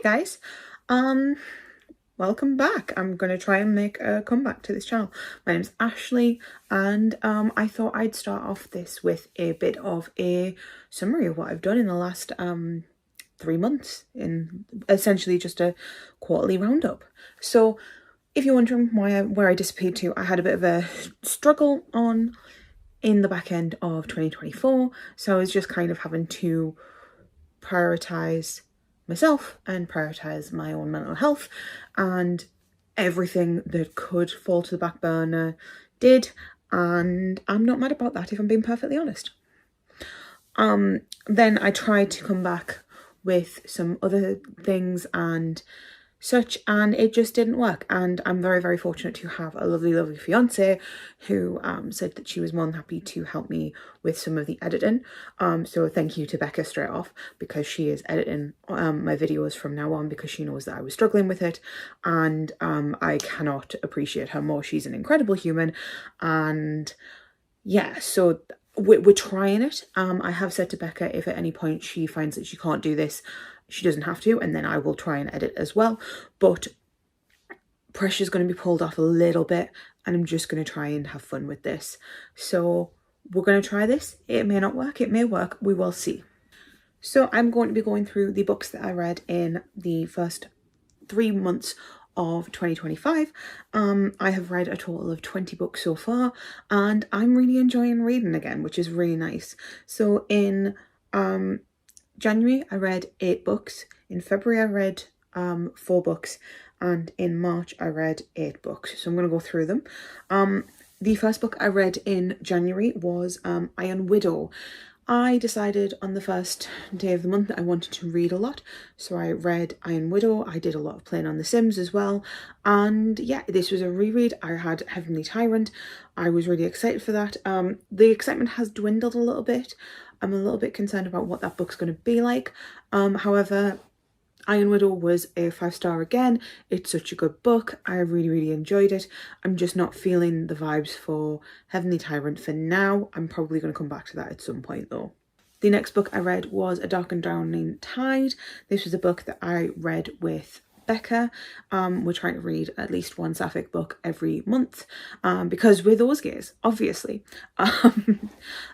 guys, um welcome back. I'm gonna try and make a comeback to this channel. My name's Ashley, and I thought I'd start off this with a bit of a summary of what I've done in the last 3 months, in essentially just a quarterly roundup. So if you're wondering where I disappeared to, I had a bit of a struggle on in the back end of 2024, so I was just kind of having to prioritize myself and prioritize my own mental health, and everything that could fall to the back burner did, and I'm not mad about that, if I'm being perfectly honest. Then I tried to come back with some other things and such, and it just didn't work. And I'm very, very fortunate to have a lovely fiance who said that she was more than happy to help me with some of the editing. So thank you to Becca straight off, because she is editing my videos from now on, because she knows that I was struggling with it, and I cannot appreciate her more. She's an incredible human, and yeah, so we're trying it. I have said to Becca, if at any point she finds that she can't do this, she doesn't have to, and then I will try and edit as well. But pressure's going to be pulled off a little bit, and I'm just going to try and have fun with this. So we're going to try this. It may not work, it may work, we will see. So I'm going to be going through the books that I read in the first 3 months of 2025. I have read a total of 20 books so far, and I'm really enjoying reading again, which is really nice. So in January I read 8 books, in February I read 4 books, and in March I read 8 books. So I'm going to go through them. The first book I read in January was Iron Widow. I decided on the first day of the month that I wanted to read a lot, so I read Iron Widow. I did a lot of playing on The Sims as well, and yeah, this was a reread. I had Heavenly Tyrant. I was really excited for that. The excitement has dwindled a little bit. I'm a little bit concerned about what that book's going to be like. However, Iron Widow was a 5-star again. It's such a good book. I really enjoyed it. I'm just not feeling the vibes for Heavenly Tyrant for now. I'm probably going to come back to that at some point though. The next book I read was A Dark and Drowning Tide. This was a book that I read with Becca. We're trying to read at least one sapphic book every month, because we're those gays, obviously.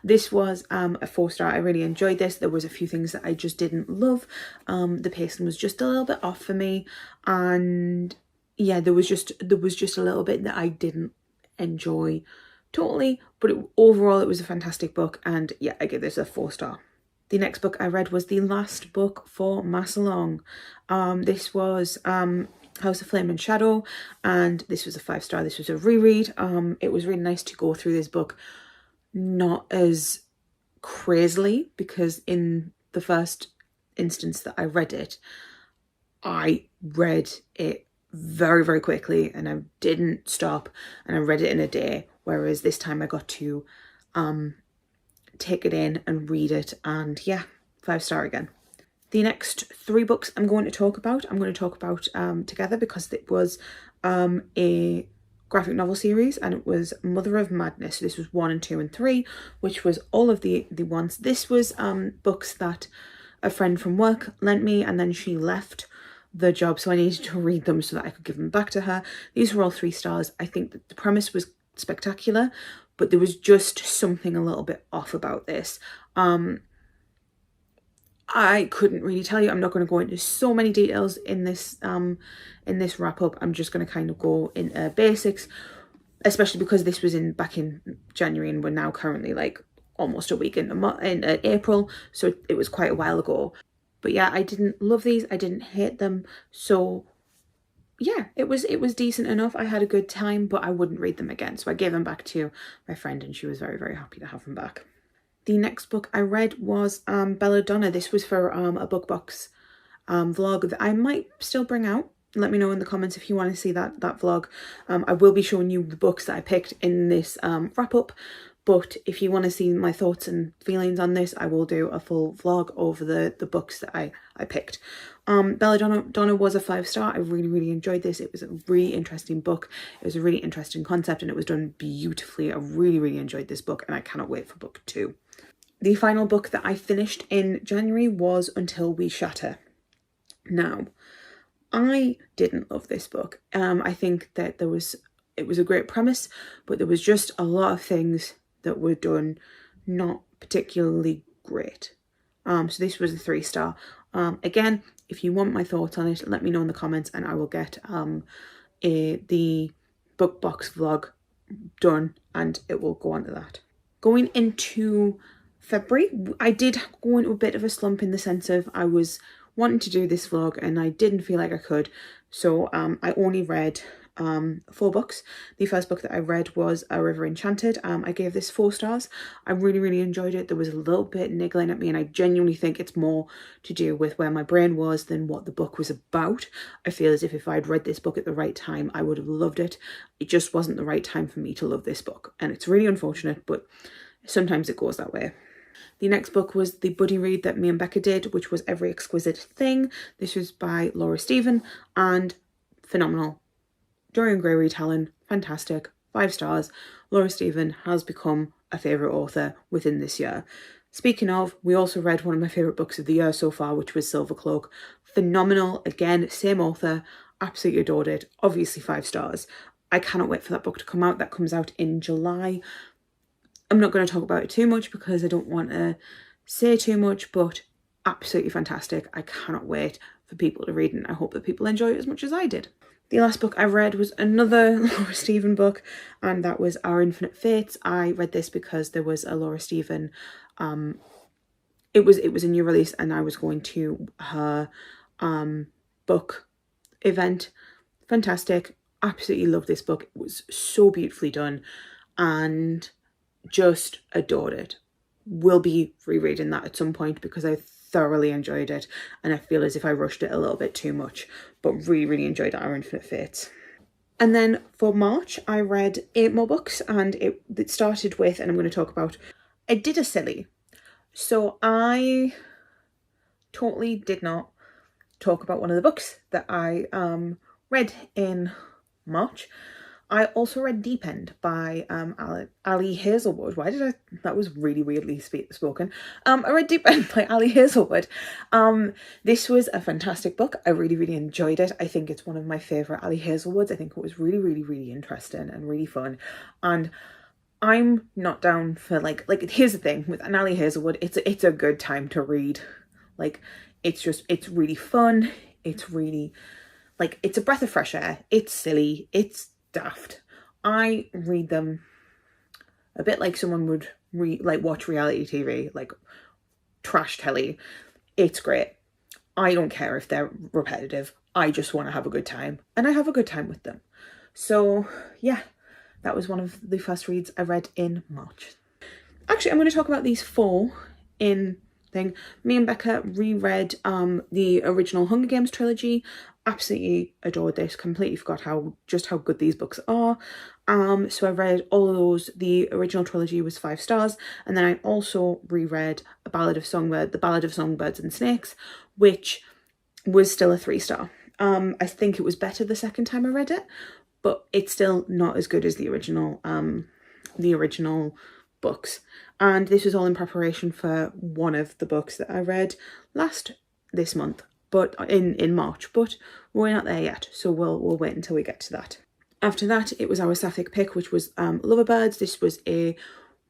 This was a 4-star. I really enjoyed this. There was a few things that I just didn't love. The pacing was just a little bit off for me, and yeah, there was just a little bit that I didn't enjoy totally, but overall it was a fantastic book, and yeah, I give this a 4-star. The next book I read was the last book for Massalong. This was House of Flame and Shadow, and this was a 5-star. This was a reread. It was really nice to go through this book not as crazily, because in the first instance that I read it very quickly, and I didn't stop, and I read it in a day, whereas this time I got to take it in and read it, and yeah, 5-star again. The next 3 books I'm going to talk about together, because it was a graphic novel series, and it was Mother of Madness. So this was 1 and 2 and 3, which was all of the ones. This was books that a friend from work lent me, and then she left the job, so I needed to read them so that I could give them back to her. These were all 3 stars. I think that the premise was spectacular, but there was just something a little bit off about this. I couldn't really tell you. I'm not going to go into so many details in this wrap up. I'm just going to kind of go into basics, especially because this was back in January, and we're now currently like almost a week in April, so it was quite a while ago. But yeah, I didn't love these. I didn't hate them. So yeah, it was decent enough. I had a good time, but I wouldn't read them again. So I gave them back to my friend, and she was very happy to have them back. The next book I read was Belladonna. This was for a book box vlog that I might still bring out. Let me know in the comments if you want to see that vlog. I will be showing you the books that I picked in this wrap up, but if you want to see my thoughts and feelings on this, I will do a full vlog over the books that I picked. Belladonna was a 5-star. I really enjoyed this. It was a really interesting book. It was a really interesting concept, and it was done beautifully. I really enjoyed this book, and I cannot wait for book 2. The final book that I finished in January was Until We Shatter. Now, I didn't love this book. I think that it was a great premise, but there was just a lot of things that were done not particularly great. So this was a 3-star. Again, if you want my thoughts on it, let me know in the comments, and I will get the book box vlog done, and it will go on to that. Going into February, I did go into a bit of a slump in the sense of I was wanting to do this vlog and I didn't feel like I could. So I only read 4 books. The first book that I read was A River Enchanted. I gave this 4 stars. I really enjoyed it. There was a little bit niggling at me, and I genuinely think it's more to do with where my brain was than what the book was about. I feel as if I'd read this book at the right time, I would have loved it. It just wasn't the right time for me to love this book, and it's really unfortunate, but sometimes it goes that way. The next book was the buddy read that me and Becca did, which was Every Exquisite Thing. This was by Laura Stephen, and phenomenal. Dorian Gray retelling, fantastic, 5 stars. Laura Stephen has become a favourite author within this year. Speaking of, we also read one of my favourite books of the year so far, which was Silver Cloak. Phenomenal, again, same author, absolutely adored it, obviously 5 stars. I cannot wait for that book to come out. That comes out in July. I'm not going to talk about it too much because I don't want to say too much, but absolutely fantastic. I cannot wait for people to read it, and I hope that people enjoy it as much as I did. The last book I read was another Laura Stephen book, and that was Our Infinite Fates. I read this because there was a Laura Stephen, it was a new release, and I was going to her book event. Fantastic. Absolutely loved this book. It was so beautifully done, and just adored it. Will be rereading that at some point because I thoroughly enjoyed it, and I feel as if I rushed it a little bit too much, but really enjoyed Our Infinite Fates. And then for March, I read 8 more books, and it started with, and I'm going to talk about, I did a silly. So I totally did not talk about one of the books that I read in March. I also read Deep End by Ali Hazelwood. That was really weirdly spoken. I read Deep End by Ali Hazelwood. This was a fantastic book. I really enjoyed it. I think it's one of my favourite Ali Hazelwoods. I think it was really interesting and really fun. And I'm not down for like here's the thing with an Ali Hazelwood, it's a good time to read. Like it's really fun. It's really like it's a breath of fresh air. It's silly. It's daft. I read them a bit like someone would watch reality TV, like trash telly. It's great. I don't care if they're repetitive. I just want to have a good time, and I have a good time with them. So yeah, that was one of the first reads I read in March. Actually, I'm going to talk about these 4 in thing. Me and Becca reread the original Hunger Games trilogy. Absolutely adored this. Completely forgot how good these books are. So I read all of those. The original trilogy was 5 stars, and then I also reread The Ballad of Songbirds and Snakes, which was still a 3-star. I think it was better the second time I read it, but it's still not as good as the original books. And this was all in preparation for one of the books that I read this month, but in March, but we're not there yet, so we'll wait until we get to that. After that, it was our sapphic pick, which was Loverbirds. This was a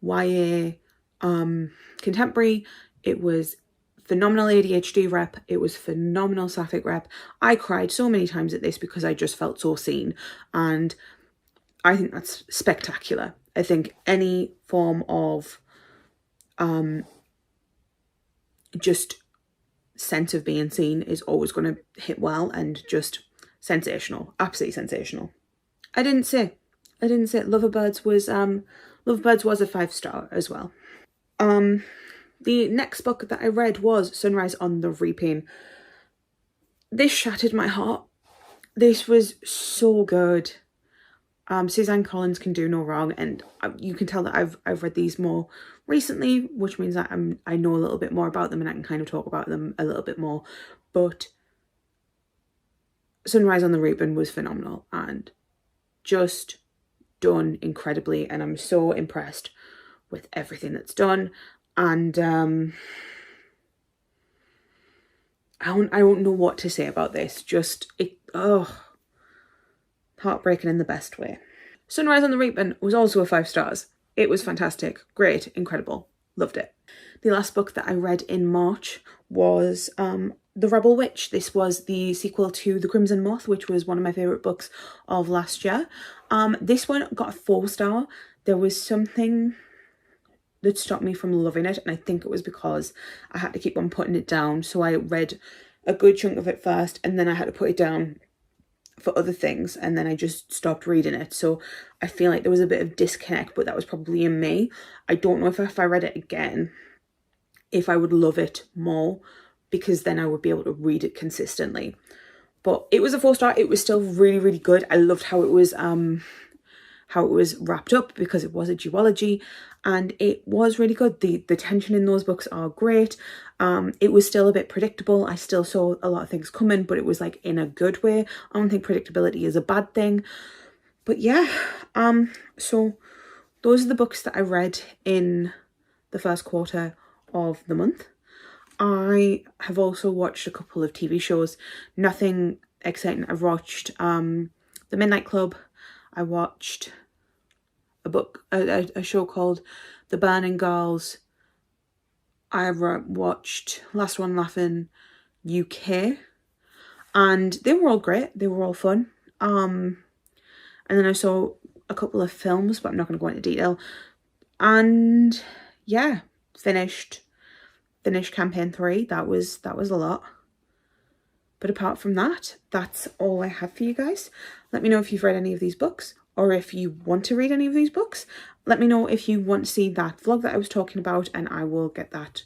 YA contemporary. It was phenomenal ADHD rep. It was phenomenal sapphic rep. I cried so many times at this because I just felt so seen, and I think that's spectacular. I think any form of just sense of being seen is always going to hit well, and just sensational, absolutely sensational. I didn't say Loverbirds was a 5-star as well. The next book that I read was Sunrise on the Reaping. This shattered my heart. This was so good. Suzanne Collins can do no wrong, and you can tell that I've read these more recently, which means that I know a little bit more about them and I can kind of talk about them a little bit more. But Sunrise on the Reaping was phenomenal and just done incredibly, and I'm so impressed with everything that's done. And I don't know what to say about this. Just, heartbreaking in the best way. Sunrise on the Reaping was also a 5 stars. It was fantastic, great, incredible, loved it. The last book that I read in March was The Rebel Witch. This was the sequel to The Crimson Moth, which was one of my favourite books of last year. This one got a 4 star. There was something that stopped me from loving it, and I think it was because I had to keep on putting it down. So I read a good chunk of it first, and then I had to put it down for other things, and then I just stopped reading it. So I feel like there was a bit of disconnect, but that was probably in me. I don't know if I read it again, if I would love it more, because then I would be able to read it consistently. But it was a 4 star. It was still really, really good. I loved how it was wrapped up, because it was a duology, and it was really good. The tension in those books are great. It was still a bit predictable. I still saw a lot of things coming, but it was like in a good way. I don't think predictability is a bad thing. But yeah, so those are the books that I read in the first quarter of the month. I have also watched a couple of TV shows. Nothing exciting. I've watched The Midnight Club. I watched a show called The Burning Girls. I watched Last One Laughing UK, and they were all great. They were all fun. And then I saw a couple of films, but I'm not going to go into detail. And yeah, finished campaign 3. That was a lot. But apart from that, that's all I have for you guys. Let me know if you've read any of these books, or if you want to read any of these books. Let me know if you want to see that vlog that I was talking about, and I will get that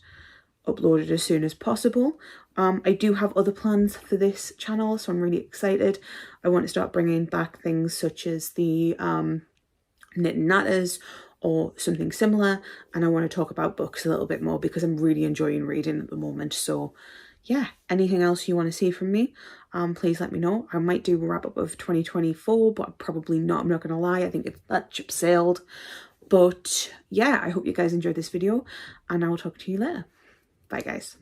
uploaded as soon as possible. I do have other plans for this channel, so I'm really excited. I want to start bringing back things such as the knit and natters, or something similar, and I want to talk about books a little bit more, because I'm really enjoying reading at the moment. So yeah, anything else you want to see from me, please let me know. I might do a wrap up of 2024, but probably not. I'm not gonna lie, I think that ship sailed. But yeah, I hope you guys enjoyed this video, and I will talk to you later. Bye guys.